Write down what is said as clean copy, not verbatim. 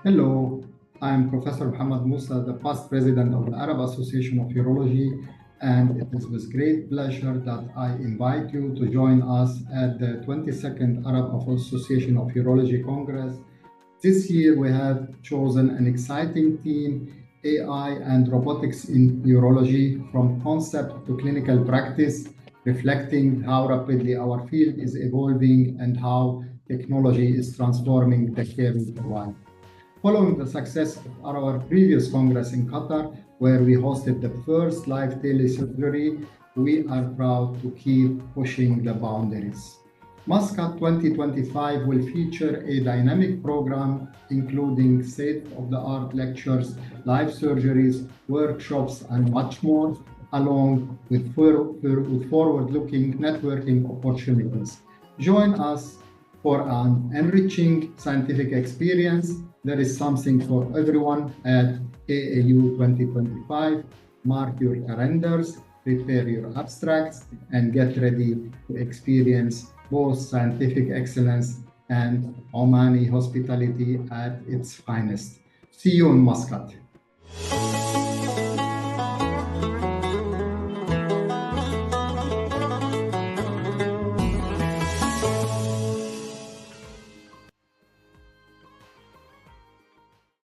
Hello, I'm Professor Mohamad Moussa, the past president of the Arab Association of Urology, and it is with great pleasure that I invite you to join us at the 22nd Arab Association of Urology Congress. This year we have chosen an exciting theme, AI and robotics in urology, from concept to clinical practice, reflecting how rapidly our field is evolving and how technology is transforming the care we provide. Following the success of our previous Congress in Qatar, where we hosted the first live telesurgery, we are proud to keep pushing the boundaries. Muscat 2025 will feature a dynamic program including state-of-the-art lectures, live surgeries, workshops, and much more, along with forward-looking networking opportunities. Join us for an enriching scientific experience. There is something for everyone at AAU 2025. Mark your calendars, prepare your abstracts, and get ready to experience both scientific excellence and Omani hospitality at its finest. See you in Muscat.